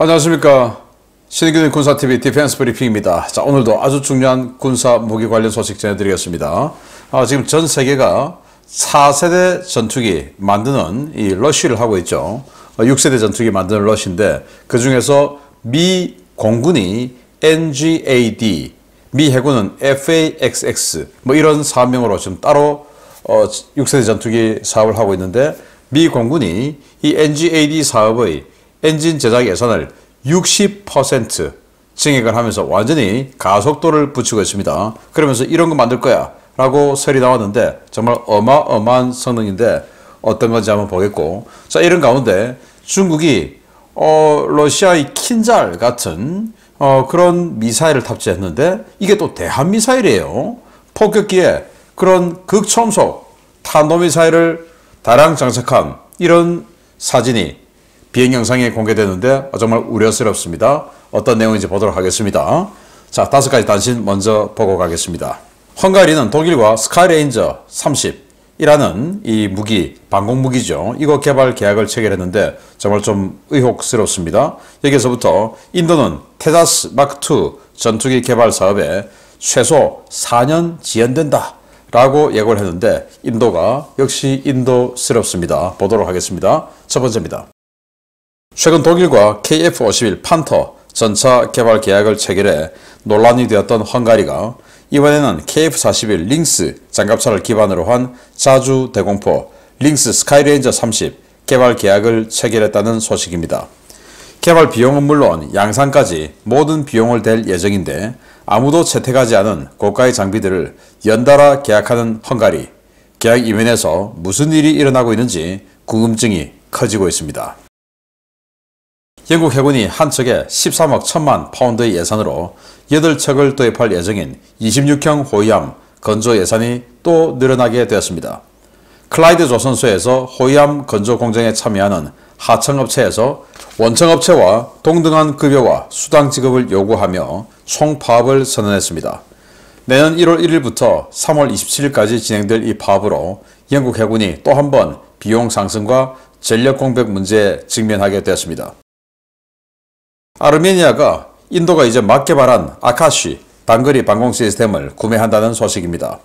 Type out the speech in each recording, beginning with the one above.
안녕하십니까. 신의균의 군사TV 디펜스 브리핑입니다. 자, 오늘도 아주 중요한 군사 무기 관련 소식 전해드리겠습니다. 지금 전 세계가 4세대 전투기 만드는 이 러쉬를 하고 있죠. 6세대 전투기 만드는 러쉬인데 그 중에서 미 공군이 NGAD, 미 해군은 FAXX 뭐 이런 사업명으로 지금 따로 6세대 전투기 사업을 하고 있는데 미 공군이 이 NGAD 사업의 엔진 제작 예산을 60% 증액을 하면서 완전히 가속도를 붙이고 있습니다. 그러면서 이런 거 만들 거야 라고 설이 나왔는데 정말 어마어마한 성능인데 어떤 건지 한번 보겠고, 자, 이런 가운데 중국이 러시아의 킨잘 같은 그런 미사일을 탑재했는데 이게 또 대한 미사일이에요. 폭격기에 그런 극초음속 탄도미사일을 다량 장착한 이런 사진이 비행 영상에 공개되는데 정말 우려스럽습니다. 어떤 내용인지 보도록 하겠습니다. 자, 5가지 단신 먼저 보고 가겠습니다. 헝가리는 독일과 스카이레인저 30이라는 이 무기, 방공무기죠. 이거 개발 계약을 체결했는데 정말 좀 의혹스럽습니다. 여기서부터 인도는 테자스 마크2 전투기 개발 사업에 최소 4년 지연된다 라고 예고를 했는데 인도가 역시 인도스럽습니다. 보도록 하겠습니다. 첫 번째입니다. 최근 독일과 KF-51 판터 전차 개발 계약을 체결해 논란이 되었던 헝가리가 이번에는 KF-41 링스 장갑차를 기반으로 한 자주 대공포 링스 스카이레인저 30 개발 계약을 체결했다는 소식입니다. 개발 비용은 물론 양산까지 모든 비용을 댈 예정인데 아무도 채택하지 않은 고가의 장비들을 연달아 계약하는 헝가리. 계약 이면에서 무슨 일이 일어나고 있는지 궁금증이 커지고 있습니다. 영국 해군이 한 척에 13억 1천만 파운드의 예산으로 8척을 도입할 예정인 26형 호위함 건조 예산이 또 늘어나게 되었습니다. 클라이드 조선소에서 호위함 건조 공정에 참여하는 하청업체에서 원청업체와 동등한 급여와 수당 지급을 요구하며 총파업을 선언했습니다. 내년 1월 1일부터 3월 27일까지 진행될 이 파업으로 영국 해군이 또 한 번 비용 상승과 전력 공백 문제에 직면하게 되었습니다. 아르메니아가 인도가 이제 막 개발한 아카시 단거리 방공 시스템을 구매한다는 소식입니다.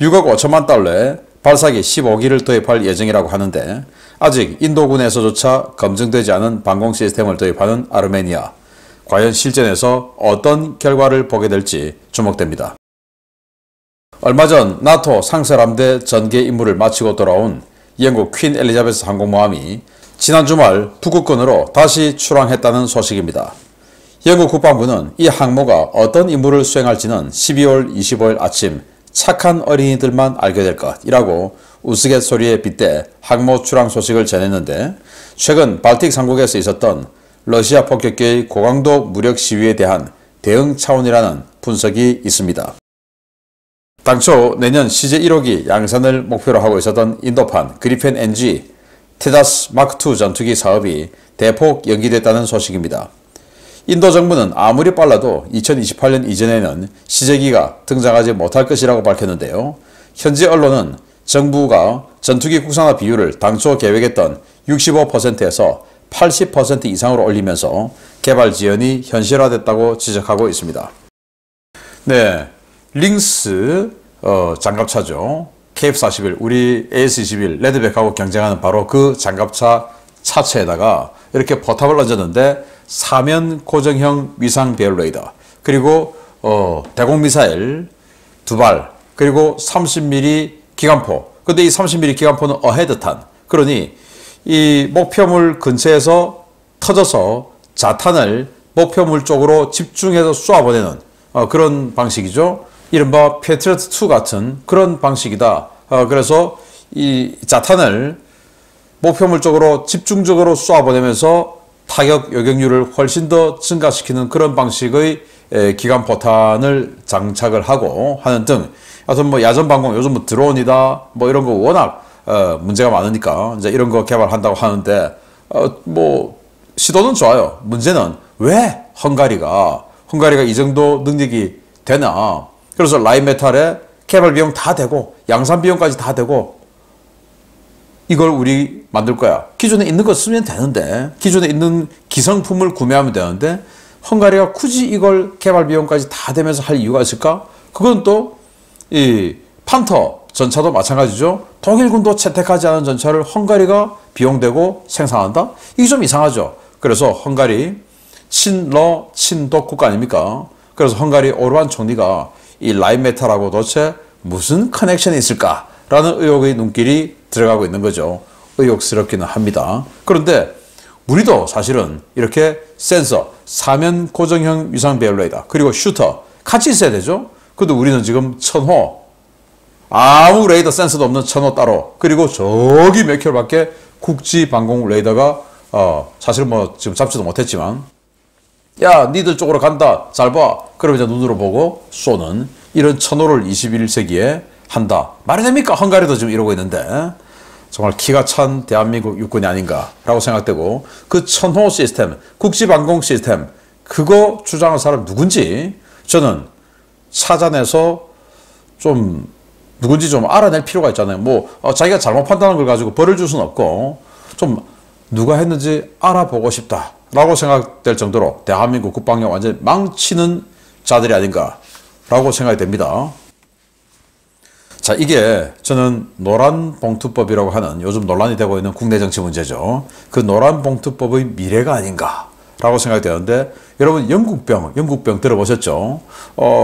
6억 5천만 달러에 발사기 15기를 도입할 예정이라고 하는데 아직 인도군에서조차 검증되지 않은 방공 시스템을 도입하는 아르메니아. 과연 실전에서 어떤 결과를 보게 될지 주목됩니다. 얼마 전 나토 상설함대 전개 임무를 마치고 돌아온 영국 퀸 엘리자베스 항공모함이 지난 주말 북극권으로 다시 출항했다는 소식입니다. 영국 국방부는 이 항모가 어떤 임무를 수행할지는 12월 25일 아침 착한 어린이들만 알게 될 것이라고 우스갯소리에 빗대 항모 출항 소식을 전했는데 최근 발틱 3국에서 있었던 러시아 폭격기의 고강도 무력 시위에 대한 대응 차원이라는 분석이 있습니다. 당초 내년 CJ 1호기 양산을 목표로 하고 있었던 인도판 그리펜 NG 테자스 마크2 전투기 사업이 대폭 연기됐다는 소식입니다. 인도 정부는 아무리 빨라도 2028년 이전에는 시제기가 등장하지 못할 것이라고 밝혔는데요. 현지 언론은 정부가 전투기 국산화 비율을 당초 계획했던 65%에서 80% 이상으로 올리면서 개발 지연이 현실화됐다고 지적하고 있습니다. 네, 링스 장갑차죠. KF-41, 우리 AS-21 레드백하고 경쟁하는 바로 그 장갑차 차체에다가 이렇게 포탑을 얹었는데 사면 고정형 위상 배열 레이더, 그리고 대공미사일 2발, 그리고 30mm 기관포. 근데 이 30mm 기관포는 어헤드탄. 그러니 이 목표물 근처에서 터져서 자탄을 목표물 쪽으로 집중해서 쏘아보내는 그런 방식이죠. 이른바 패트리어트2 같은 그런 방식이다. 그래서 이 자탄을 목표물 쪽으로 집중적으로 쏘아보내면서 타격 요격률을 훨씬 더 증가시키는 그런 방식의 기관포탄을 장착을 하고 하는 등, 하여튼 뭐 야전방공, 요즘 뭐 드론이다 뭐 이런 거 워낙 문제가 많으니까 이제 이런 거 개발한다고 하는데 뭐 시도는 좋아요. 문제는 왜 헝가리가 이 정도 능력이 되나? 그래서 라인메탈에 개발 비용 다 되고 양산 비용까지 다 되고 이걸 우리 만들 거야. 기존에 있는 거 쓰면 되는데, 기존에 있는 기성품을 구매하면 되는데, 헝가리가 굳이 이걸 개발 비용까지 다 대면서 할 이유가 있을까? 그건 또, 이 판터 전차도 마찬가지죠. 독일군도 채택하지 않은 전차를 헝가리가 비용대고 생산한다? 이게 좀 이상하죠. 그래서 헝가리 친러 친독 국가 아닙니까? 그래서 헝가리 오르반 총리가 이 라인메탈하고 도대체 무슨 커넥션이 있을까라는 의혹의 눈길이 들어가고 있는 거죠. 의혹스럽기는 합니다. 그런데 우리도 사실은 이렇게 센서, 사면 고정형 위상 배열 레이더, 그리고 슈터 같이 있어야 되죠. 근데 우리는 지금 1000호, 아무 레이더 센서도 없는 1000호 따로, 그리고 저기 몇 킬로밖에 국지 방공 레이더가 사실 뭐 지금 잡지도 못했지만, 야 니들 쪽으로 간다 잘 봐, 그럼 이제 눈으로 보고 쏘는 이런 1000호를 21세기에 한다. 말이 됩니까? 헝가리도 지금 이러고 있는데 정말 기가 찬 대한민국 육군이 아닌가라고 생각되고, 그 1000호 시스템, 국지방공 시스템, 그거 주장한 사람 누군지 저는 찾아내서 좀 누군지 좀 알아낼 필요가 있잖아요. 뭐 자기가 잘못 판단한 걸 가지고 벌을 줄 수는 없고, 좀 누가 했는지 알아보고 싶다라고 생각될 정도로 대한민국 국방력 완전히 망치는 자들이 아닌가라고 생각이 됩니다. 자, 이게 저는 노란봉투법이라고 하는 요즘 논란이 되고 있는 국내 정치 문제죠. 그 노란봉투법의 미래가 아닌가라고 생각이 되는데, 여러분 영국병 들어보셨죠?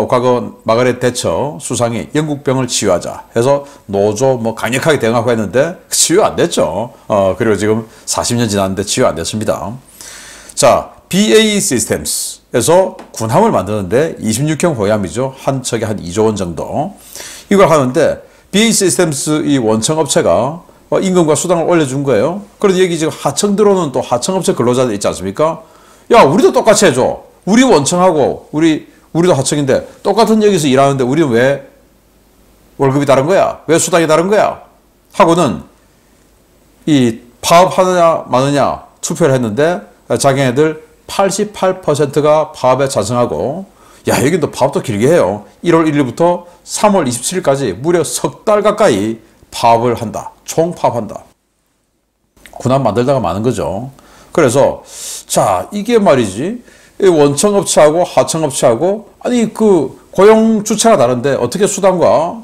과거 마가렛 대처 수상이 영국병을 치유하자 해서 노조 뭐 강력하게 대응하고 했는데 치유 안 됐죠. 그리고 지금 40년 지났는데 치유 안 됐습니다. 자, BAE 시스템스에서 군함을 만드는데 26형 호위함이죠. 한 척에 한 2조 원 정도. 이걸 하는데 BAE 시스템스 이 원청 업체가 임금과 수당을 올려준 거예요. 그런데 여기 지금 하청 들어오는 또 하청업체 근로자들 있지 않습니까? 야, 우리도 똑같이 해줘. 우리 원청하고 우리도 하청인데 똑같은 여기서 일하는데 우리는 왜 월급이 다른 거야? 왜 수당이 다른 거야? 하고는 이 파업하느냐 마느냐 투표를 했는데 자기네들 88%가 파업에 찬성하고, 야, 여긴 또 파업도 길게 해요. 1월 1일부터 3월 27일까지 무려 석 달 가까이 파업을 한다. 총파업한다. 군함 만들다가 많은 거죠. 그래서 자, 이게 말이지, 원청업체하고 하청업체하고, 아니 그 고용 주체가 다른데 어떻게 수당과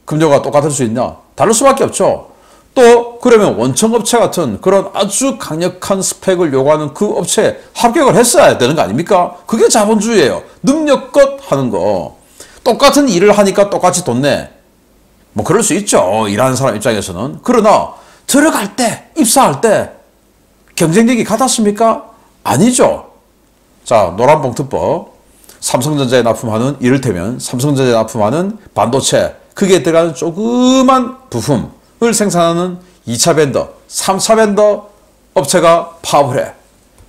급료가 똑같을 수 있냐? 다를 수밖에 없죠. 또 그러면 원청업체 같은 그런 아주 강력한 스펙을 요구하는 그 업체에 합격을 했어야 되는 거 아닙니까? 그게 자본주의예요. 능력껏 하는 거. 똑같은 일을 하니까 똑같이 돈 내. 뭐 그럴 수 있죠. 일하는 사람 입장에서는. 그러나 들어갈 때, 입사할 때 경쟁력이 같았습니까? 아니죠. 자, 노란봉투법. 삼성전자에 납품하는, 이를테면 삼성전자에 납품하는 반도체, 그게 들어가는 조그만 부품을 생산하는 2차 벤더, 3차 벤더 업체가 파업을 해.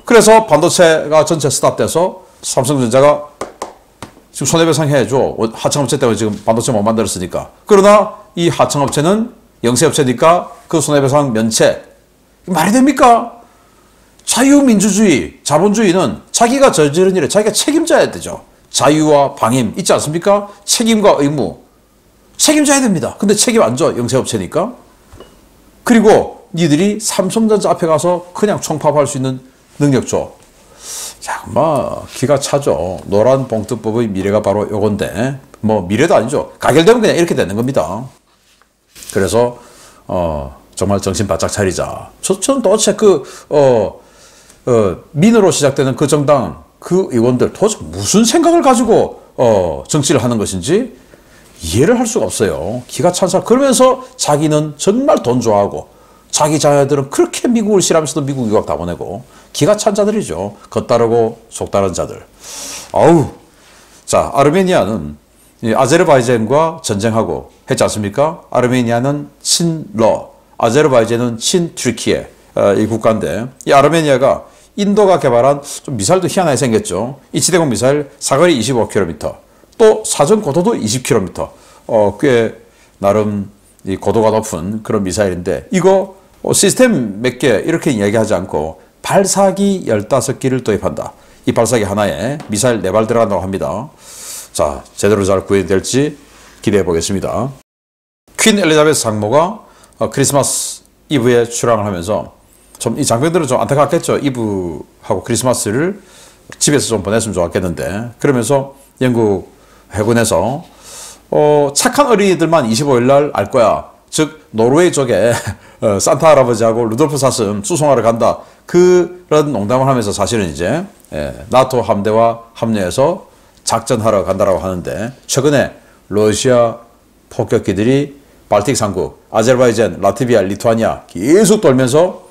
그래서 반도체가 전체 스탑돼서 삼성전자가 지금 손해배상 해줘. 하청업체 때문에 지금 반도체 못 만들었으니까. 그러나 이 하청업체는 영세업체니까 그 손해배상 면책. 말이 됩니까? 자유민주주의, 자본주의는 자기가 저지른 일에 자기가 책임져야 되죠. 자유와 방임 있지 않습니까? 책임과 의무. 책임져야 됩니다. 근데 책임 안 져, 영세업체니까. 그리고 니들이 삼성전자 앞에 가서 그냥 총파업할 수 있는 능력 줘. 정말 기가 차죠. 노란봉투법의 미래가 바로 요건데, 뭐 미래도 아니죠. 가결되면 그냥 이렇게 되는 겁니다. 그래서 정말 정신 바짝 차리자. 저는 도대체 민으로 시작되는 그 정당, 그 의원들 도대체 무슨 생각을 가지고 정치를 하는 것인지 이해를 할 수가 없어요. 기가 찬 사람. 그러면서 자기는 정말 돈 좋아하고, 자기 자녀들은 그렇게 미국을 싫어하면서도 미국 유학 다 보내고, 기가 찬 자들이죠. 겉다르고 속다른 자들. 아우. 자, 아르메니아는 아제르바이잔과 전쟁하고 했지 않습니까? 아르메니아는 친러, 아제르바이잔은 친투르키예 이 국가인데, 이 아르메니아가 인도가 개발한 좀 미사일도 희한하게 생겼죠. 이치대공 미사일 사거리 25km, 또 사정 고도도 20km. 꽤 나름 이 고도가 높은 그런 미사일인데, 이거 시스템 몇 개 이렇게 이야기하지 않고 발사기 15기를 도입한다. 이 발사기 하나에 미사일 4발 들어간다고 합니다. 자, 제대로 잘 구현될지 기대해 보겠습니다. 퀸 엘리자베스 상모가 크리스마스 이브에 출항을 하면서 좀 이 장병들은 좀 안타깝겠죠. 이브하고 크리스마스를 집에서 좀 보냈으면 좋았겠는데 그러면서 영국 해군에서 착한 어린이들만 25일 날 알 거야. 즉 노르웨이 쪽에 산타 할아버지하고 루돌프 사슴 수송하러 간다. 그런 농담을 하면서 사실은 이제 나토 함대와 합류해서 작전하러 간다라고 하는데 최근에 러시아 폭격기들이 발틱 상국, 아제르바이잔, 라트비아, 리투아니아 계속 돌면서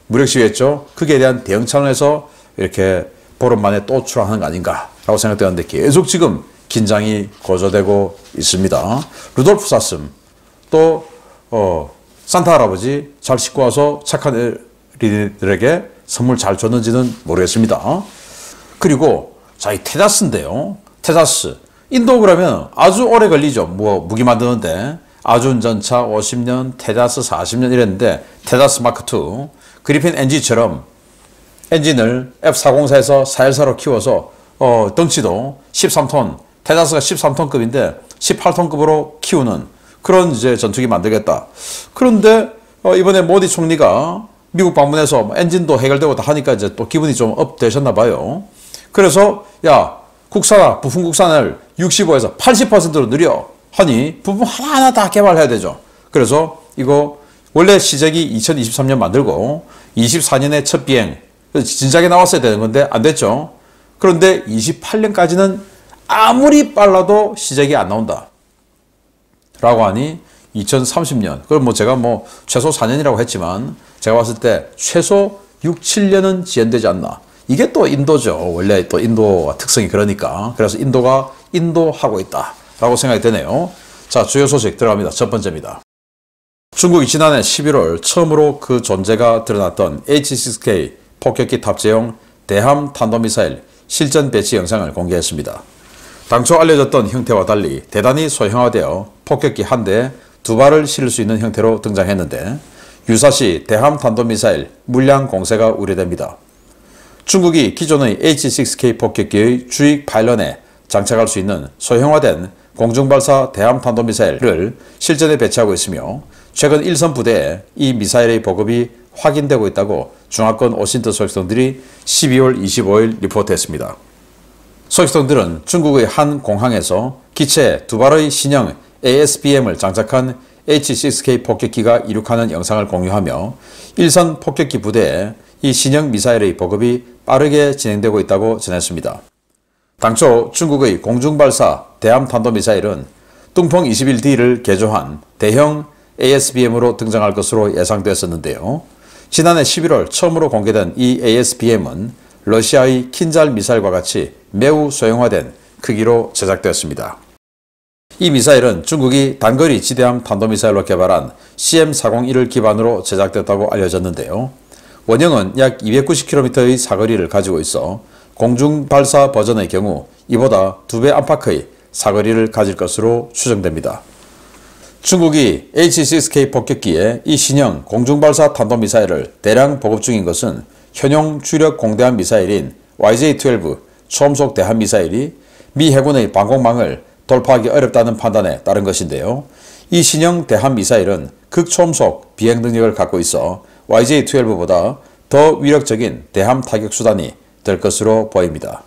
무력 시위했죠. 거기에 대한 대응 차원에서 이렇게 보름 만에 또 출항하는 거 아닌가라고 생각되었는데 계속 지금 긴장이 고조되고 있습니다. 루돌프 사슴 또 산타 할아버지 잘 싣고 와서 착한 어린이들에게 선물 잘 줬는지는 모르겠습니다. 그리고 자, 이 테자스인데요. 테자스 인도 그러면 아주 오래 걸리죠. 뭐 무기 만드는데 아주운전차 50년, 테자스 40년 이랬는데 테자스 마크2 그리핀 NG처럼 엔진을 F404에서 414로 키워서 덩치도 13톤, 테자스가 13톤급인데 18톤급으로 키우는 그런 이제 전투기 만들겠다. 그런데 이번에 모디 총리가 미국 방문해서 엔진도 해결되고 다 하니까 이제 또 기분이 좀 업 되셨나 봐요. 그래서 야 국산화 부품 국산을 65에서 80%로 늘려 하니 부품 하나하나 다 개발해야 되죠. 그래서 이거 원래 시작이 2023년 만들고 24년에 첫 비행 진작에 나왔어야 되는 건데 안 됐죠. 그런데 28년까지는 아무리 빨라도 시작이 안 나온다 라고 하니 2030년 그럼 뭐 제가 뭐 최소 4년이라고 했지만 제가 봤을 때 최소 6, 7년은 지연되지 않나. 이게 또 인도죠. 원래 또 인도와 특성이 그러니까. 그래서 인도가 인도하고 있다 라고 생각이 되네요. 자, 주요 소식 들어갑니다. 첫 번째입니다. 중국이 지난해 11월 처음으로 그 존재가 드러났던 H-6K 폭격기 탑재용 대함 탄도미사일 실전 배치 영상을 공개했습니다. 당초 알려졌던 형태와 달리 대단히 소형화되어 폭격기 한 대에 두 발을 실을 수 있는 형태로 등장했는데 유사시 대함 탄도미사일 물량 공세가 우려됩니다. 중국이 기존의 H-6K 폭격기의 주익 파일런에 장착할 수 있는 소형화된 공중발사 대함 탄도미사일을 실전에 배치하고 있으며 최근 일선 부대에 이 미사일의 보급이 확인되고 있다고 중화권 오신트 소식통들이 12월 25일 리포트했습니다. 소식통들은 중국의 한 공항에서 기체 두 발의 신형 ASBM을 장착한 H-6K 폭격기가 이륙하는 영상을 공유하며 일선 폭격기 부대에 이 신형 미사일의 보급이 빠르게 진행되고 있다고 전했습니다. 당초 중국의 공중발사 대함 탄도미사일은 뚱펑 21D를 개조한 대형 ASBM으로 등장할 것으로 예상되었었는데요. 지난해 11월 처음으로 공개된 이 ASBM은 러시아의 킨잘 미사일과 같이 매우 소형화된 크기로 제작되었습니다. 이 미사일은 중국이 단거리 지대함 탄도미사일로 개발한 CM401을 기반으로 제작됐다고 알려졌는데요. 원형은 약 290km의 사거리를 가지고 있어 공중발사 버전의 경우 이보다 2배 안팎의 사거리를 가질 것으로 추정됩니다. 중국이 H-6K 폭격기에 이 신형 공중발사 탄도미사일을 대량 보급 중인 것은 현용 주력 공대함 미사일인 YJ-12 초음속 대함 미사일이 미 해군의 방공망을 돌파하기 어렵다는 판단에 따른 것인데요. 이 신형 대함 미사일은 극초음속 비행 능력을 갖고 있어 YJ-12보다 더 위력적인 대함 타격 수단이 될 것으로 보입니다.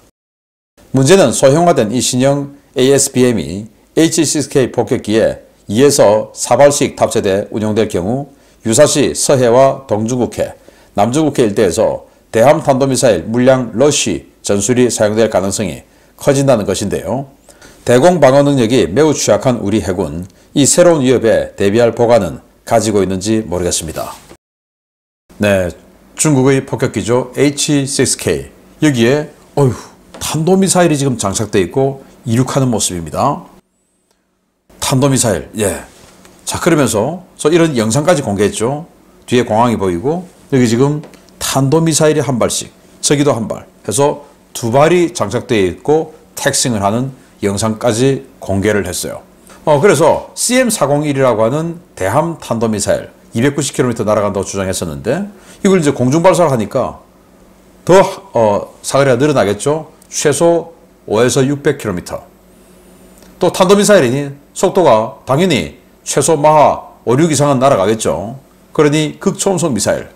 문제는 소형화된 이 신형 ASBM이 H-6K 폭격기에 2에서 4발씩 탑재돼 운용될 경우 유사시 서해와 동중국해, 남중국해 일대에서 대함 탄도미사일 물량 러쉬 전술이 사용될 가능성이 커진다는 것인데요. 대공 방어 능력이 매우 취약한 우리 해군, 이 새로운 위협에 대비할 보관은 가지고 있는지 모르겠습니다. 네, 중국의 폭격기죠. H-6K. 여기에 탄도미사일이 지금 장착되어 있고 이륙하는 모습입니다. 탄도미사일, 예. 자, 그러면서 이런 영상까지 공개했죠. 뒤에 공항이 보이고 여기 지금 탄도미사일이 한 발씩, 저기도 한 발 해서 두 발이 장착되어 있고 택싱을 하는 영상까지 공개를 했어요. 그래서 CM401이라고 하는 대함 탄도미사일 290km 날아간다고 주장했었는데 이걸 이제 공중발사를 하니까 더 사거리가 늘어나겠죠. 최소 5에서 600km. 또 탄도미사일이니 속도가 당연히 최소 마하 5, 6 이상은 날아가겠죠. 그러니 극초음속 미사일,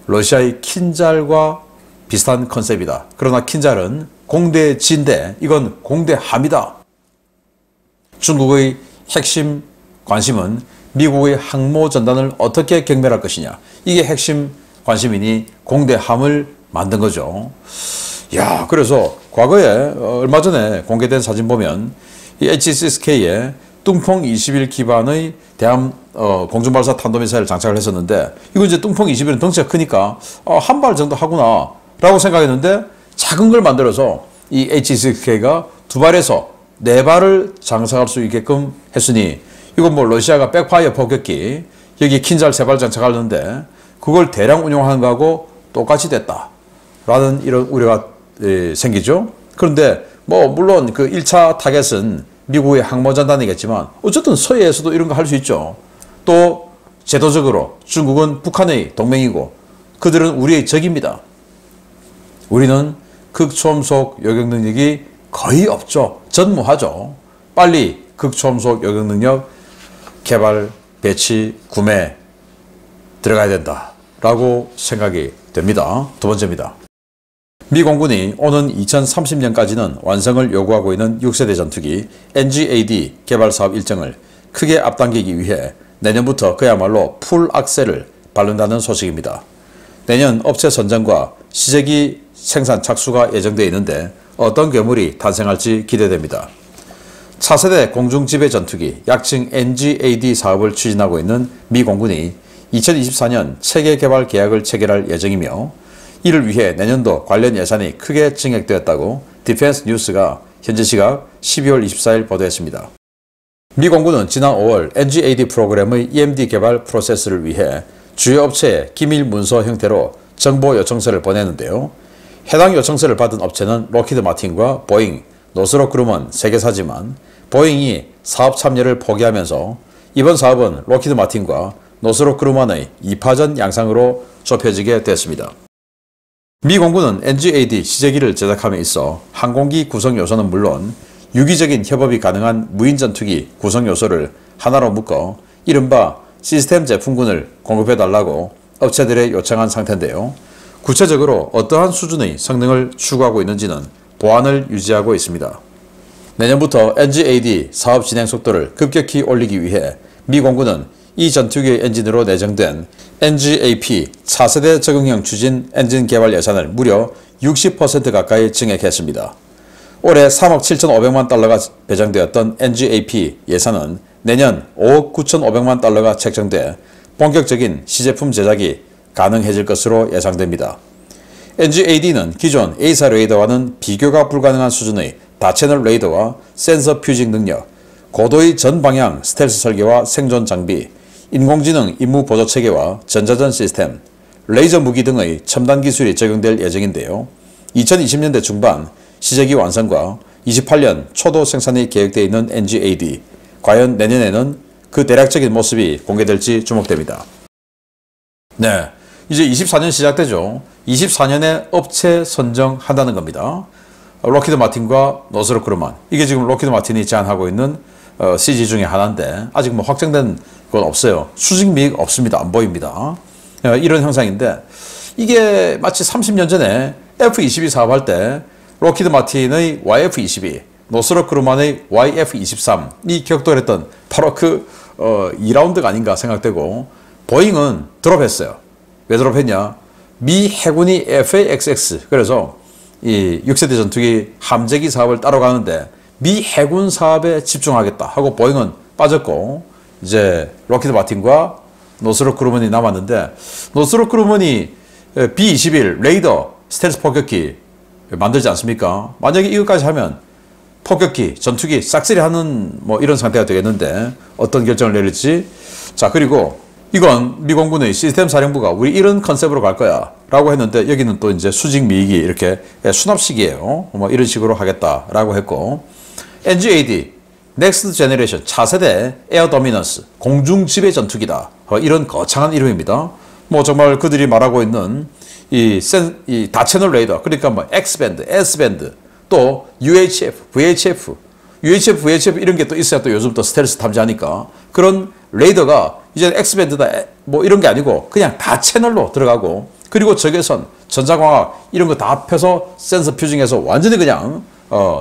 러시아의 킨잘과 비슷한 컨셉이다. 그러나 킨잘은 공대지인데 이건 공대함이다. 중국의 핵심 관심은 미국의 항모 전단을 어떻게 경멸할 것이냐. 이게 핵심 관심이니 공대함을 만든 거죠. 야, 그래서 과거에 얼마 전에 공개된 사진 보면 이 H-6K에 뚱펑 21 기반의 대함 공중발사 탄도미사일을 장착을 했었는데, 이거 이제 뚱펑 21은 덩치가 크니까 한 발 정도 하구나 라고 생각했는데, 작은 걸 만들어서 이 H-6K가 두 발에서 네 발을 장착할 수 있게끔 했으니, 이건 뭐 러시아가 백파이어 폭격기 여기 킨잘 세 발 장착하는데 그걸 대량 운용하는 거하고 똑같이 됐다 라는 이런 우려가 생기죠. 그런데 뭐 물론 그 1차 타겟은 미국의 항모전단이겠지만 어쨌든 서해에서도 이런 거 할 수 있죠. 또 제도적으로 중국은 북한의 동맹이고 그들은 우리의 적입니다. 우리는 극초음속 요격 능력이 거의 없죠. 전무하죠. 빨리 극초음속 요격 능력 개발, 배치, 구매 들어가야 된다라고 생각이 됩니다. 두 번째입니다. 미 공군이 오는 2030년까지는 완성을 요구하고 있는 6세대 전투기 NGAD 개발 사업 일정을 크게 앞당기기 위해 내년부터 그야말로 풀 악셀을 밟는다는 소식입니다. 내년 업체 선정과 시제기 생산 착수가 예정되어 있는데 어떤 괴물이 탄생할지 기대됩니다. 차세대 공중지배 전투기 약칭 NGAD 사업을 추진하고 있는 미 공군이 2024년 체계 개발 계약을 체결할 예정이며, 이를 위해 내년도 관련 예산이 크게 증액되었다고 디펜스 뉴스가 현지 시각 12월 24일 보도했습니다. 미 공군은 지난 5월 NGAD 프로그램의 EMD 개발 프로세스를 위해 주요 업체에 기밀 문서 형태로 정보 요청서를 보냈는데요. 해당 요청서를 받은 업체는 록히드 마틴과 보잉, 노스롭 그루먼 3개사지만 보잉이 사업 참여를 포기하면서 이번 사업은 록히드 마틴과 노스롭 그루먼의 2파전 양상으로 좁혀지게 됐습니다. 미 공군은 NGAD 시제기를 제작함에 있어 항공기 구성 요소는 물론 유기적인 협업이 가능한 무인 전투기 구성 요소를 하나로 묶어 이른바 시스템 제품군을 공급해달라고 업체들에 요청한 상태인데요. 구체적으로 어떠한 수준의 성능을 추구하고 있는지는 보안을 유지하고 있습니다. 내년부터 NGAD 사업 진행 속도를 급격히 올리기 위해 미 공군은 이 전투기의 엔진으로 내정된 NGAP 차세대 적응형 추진 엔진 개발 예산을 무려 60% 가까이 증액했습니다. 올해 3억 7,500만 달러가 배정되었던 NGAP 예산은 내년 5억 9,500만 달러가 책정돼 본격적인 시제품 제작이 가능해질 것으로 예상됩니다. NGAD는 기존 A사 레이더와는 비교가 불가능한 수준의 다채널 레이더와 센서 퓨징 능력, 고도의 전방향 스텔스 설계와 생존 장비, 인공지능 임무 보조 체계와 전자전 시스템, 레이저 무기 등의 첨단 기술이 적용될 예정인데요. 2020년대 중반 시제기 완성과 28년 초도 생산이 계획되어 있는 NGAD, 과연 내년에는 그 대략적인 모습이 공개될지 주목됩니다. 네, 이제 24년 시작되죠. 24년에 업체 선정한다는 겁니다. 록히드 마틴과 노스롭 그루먼, 이게 지금 록히드 마틴이 제안하고 있는 CG 중에 하나인데 아직 뭐 확정된 건 없어요. 수직 미익 없습니다. 안 보입니다. 이런 형상인데, 이게 마치 30년 전에 F-22 사업할 때 록히드 마틴의 YF-22, 노스롭 그루먼의 YF-23이 격돌했던 바로 그 2라운드가 아닌가 생각되고, 보잉은 드롭했어요. 왜 드롭했냐? 미 해군이 FA-XX, 그래서 이 6세대 전투기 함재기 사업을 따로 가는데 미 해군 사업에 집중하겠다 하고 보잉은 빠졌고, 이제 록히드 마틴과 노스롭 그루먼이 남았는데, 노스롭 그루먼이 B-21 레이더 스텔스 폭격기 만들지 않습니까? 만약에 이것까지 하면 폭격기, 전투기 싹쓸이 하는 뭐 이런 상태가 되겠는데 어떤 결정을 내릴지. 자, 그리고 이건 미 공군의 시스템 사령부가 우리 이런 컨셉으로 갈 거야 라고 했는데, 여기는 또 이제 수직 미익이 이렇게 수납식이에요. 뭐 이런 식으로 하겠다라고 했고, NGAD 넥스트 제너레이션 차세대 에어 도미넌스 공중 지배 전투기다. 이런 거창한 이름입니다. 뭐 정말 그들이 말하고 있는 이 다채널 레이더, 그러니까 뭐 X밴드, S밴드, 또 UHF, VHF 이런 게 또 있어야 또 요즘 또 스텔스 탐지하니까 그런 레이더가 이제 X밴드다 뭐 이런 게 아니고 그냥 다 채널로 들어가고, 그리고 적외선, 전자광학 이런 거 다 합해서 센서 퓨징해서 완전히 그냥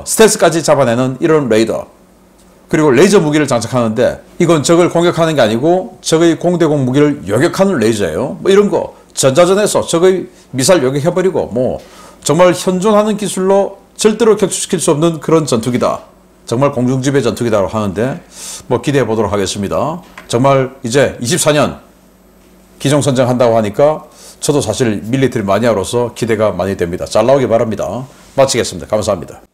스텔스까지 잡아내는 이런 레이더. 그리고 레이저 무기를 장착하는데 이건 적을 공격하는 게 아니고 적의 공대공 무기를 요격하는 레이저예요. 뭐 이런 거 전자전에서 적의 미사일 요격해버리고 뭐 정말 현존하는 기술로 절대로 격추시킬 수 없는 그런 전투기다. 정말 공중지배 전투기다라고 하는데 뭐 기대해 보도록 하겠습니다. 정말 이제 24년 기종선정한다고 하니까 저도 사실 밀리터리 마니아로서 기대가 많이 됩니다. 잘 나오길 바랍니다. 마치겠습니다. 감사합니다.